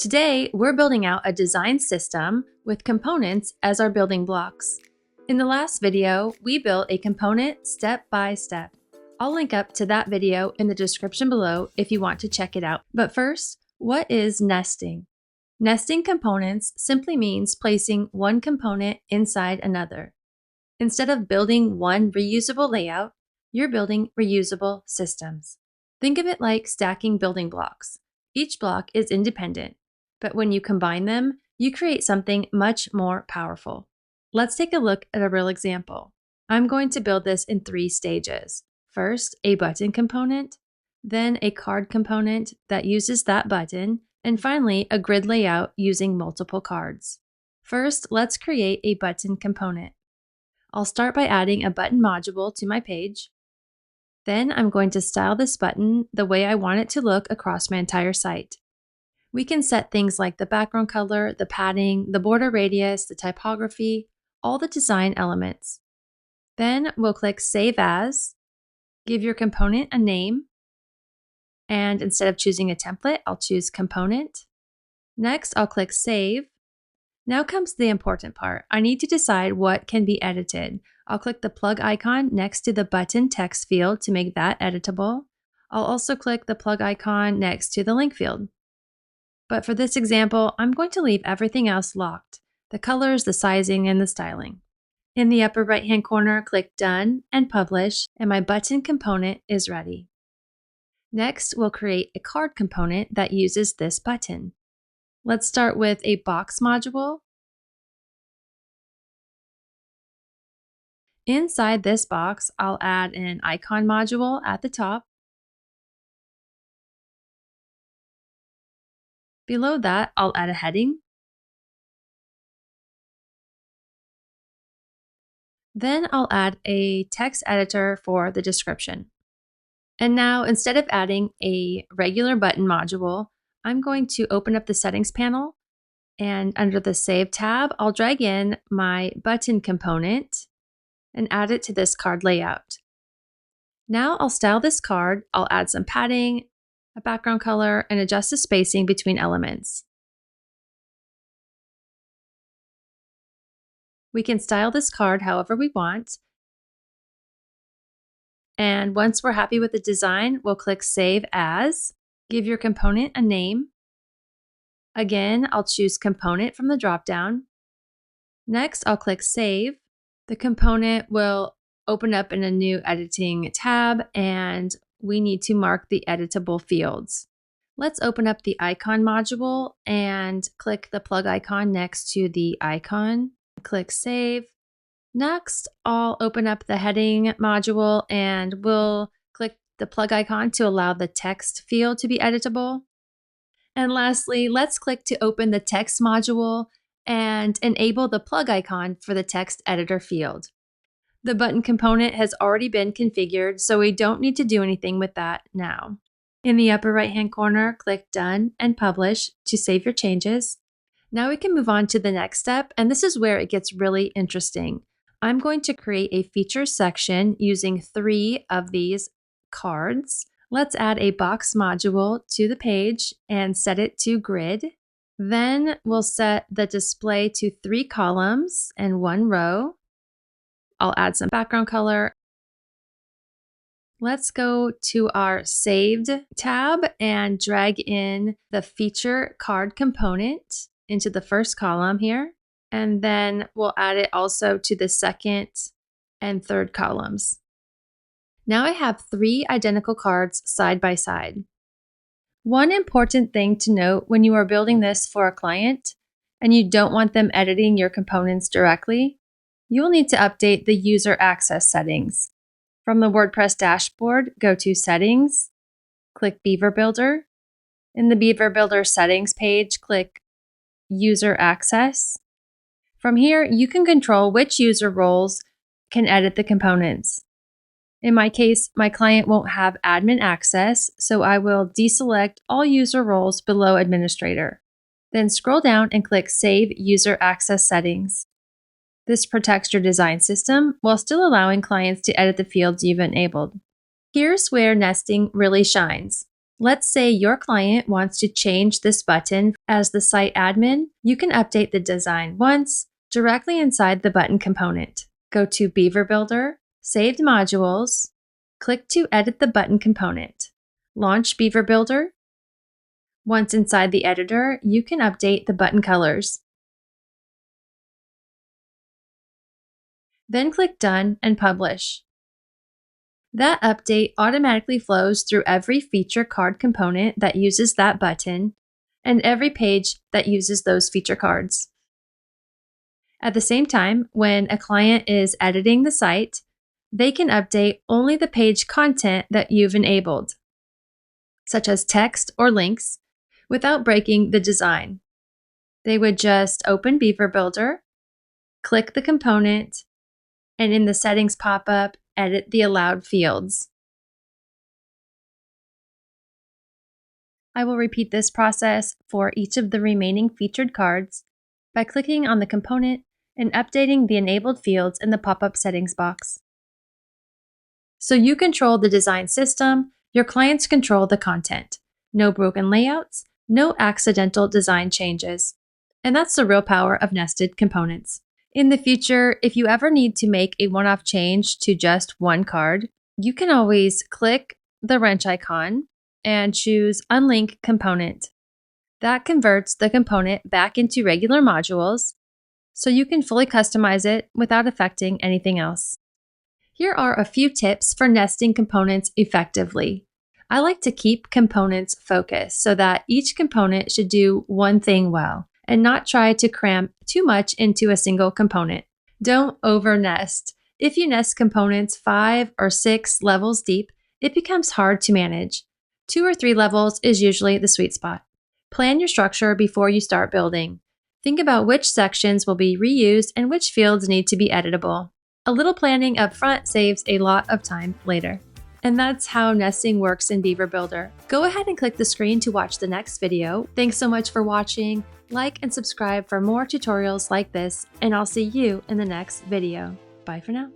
Today, we're building out a design system with components as our building blocks. In the last video, we built a component step by step. I'll link up to that video in the description below if you want to check it out. But first, what is nesting? Nesting components simply means placing one component inside another. Instead of building one reusable layout, you're building reusable systems. Think of it like stacking building blocks. Each block is independent, but when you combine them, you create something much more powerful. Let's take a look at a real example. I'm going to build this in 3 stages. First, a button component, then a card component that uses that button, and finally, a grid layout using multiple cards. First, let's create a button component. I'll start by adding a button module to my page. Then I'm going to style this button the way I want it to look across my entire site. We can set things like the background color, the padding, the border radius, the typography, all the design elements. Then we'll click Save As, give your component a name, and instead of choosing a template, I'll choose Component. Next, I'll click Save. Now comes the important part. I need to decide what can be edited. I'll click the plug icon next to the button text field to make that editable. I'll also click the plug icon next to the link field. But for this example, I'm going to leave everything else locked: the colors, the sizing, and the styling. In the upper right-hand corner, click Done and Publish, and my button component is ready. Next, we'll create a card component that uses this button. Let's start with a box module. Inside this box, I'll add an icon module at the top. Below that, I'll add a heading. Then I'll add a text editor for the description. And now, instead of adding a regular button module, I'm going to open up the settings panel, and under the Save tab, I'll drag in my button component and add it to this card layout. Now I'll style this card. I'll add some padding, a background color, and adjust the spacing between elements. We can style this card however we want. And once we're happy with the design, we'll click Save As, give your component a name. Again, I'll choose Component from the dropdown. Next, I'll click Save. The component will open up in a new editing tab, and we need to mark the editable fields. Let's open up the icon module and click the plug icon next to the icon. Click Save. Next, I'll open up the heading module and we'll click the plug icon to allow the text field to be editable. And lastly, let's click to open the text module and enable the plug icon for the text editor field. The button component has already been configured, so we don't need to do anything with that now. In the upper right-hand corner, click Done and Publish to save your changes. Now we can move on to the next step, and this is where it gets really interesting. I'm going to create a features section using 3 of these cards. Let's add a box module to the page and set it to grid. Then we'll set the display to 3 columns and 1 row. I'll add some background color. Let's go to our Saved tab and drag in the feature card component into the first column here. And then we'll add it also to the second and third columns. Now I have 3 identical cards side by side. One important thing to note when you are building this for a client and you don't want them editing your components directly, you will need to update the user access settings. From the WordPress dashboard, go to Settings, click Beaver Builder. In the Beaver Builder settings page, click User Access. From here, you can control which user roles can edit the components. In my case, my client won't have admin access, so I will deselect all user roles below administrator. Then scroll down and click Save User Access Settings. This protects your design system while still allowing clients to edit the fields you've enabled. Here's where nesting really shines. Let's say your client wants to change this button. As the site admin, you can update the design once directly inside the button component. Go to Beaver Builder, Saved Modules, click to edit the button component. Launch Beaver Builder. Once inside the editor, you can update the button colors. Then click Done and Publish. That update automatically flows through every feature card component that uses that button and every page that uses those feature cards. At the same time, when a client is editing the site, they can update only the page content that you've enabled, such as text or links, without breaking the design. They would just open Beaver Builder, click the component, and in the settings pop-up, edit the allowed fields. I will repeat this process for each of the remaining featured cards by clicking on the component and updating the enabled fields in the pop-up settings box. So you control the design system, your clients control the content. No broken layouts, no accidental design changes. And that's the real power of nested components. In the future, if you ever need to make a one-off change to just one card, you can always click the wrench icon and choose Unlink Component. That converts the component back into regular modules, so you can fully customize it without affecting anything else. Here are a few tips for nesting components effectively. I like to keep components focused so that each component should do one thing well, and not try to cram too much into a single component. Don't over-nest. If you nest components 5 or 6 levels deep, it becomes hard to manage. 2 or 3 levels is usually the sweet spot. Plan your structure before you start building. Think about which sections will be reused and which fields need to be editable. A little planning up front saves a lot of time later. And that's how nesting works in Beaver Builder. Go ahead and click the screen to watch the next video. Thanks so much for watching. Like and subscribe for more tutorials like this, and I'll see you in the next video. Bye for now.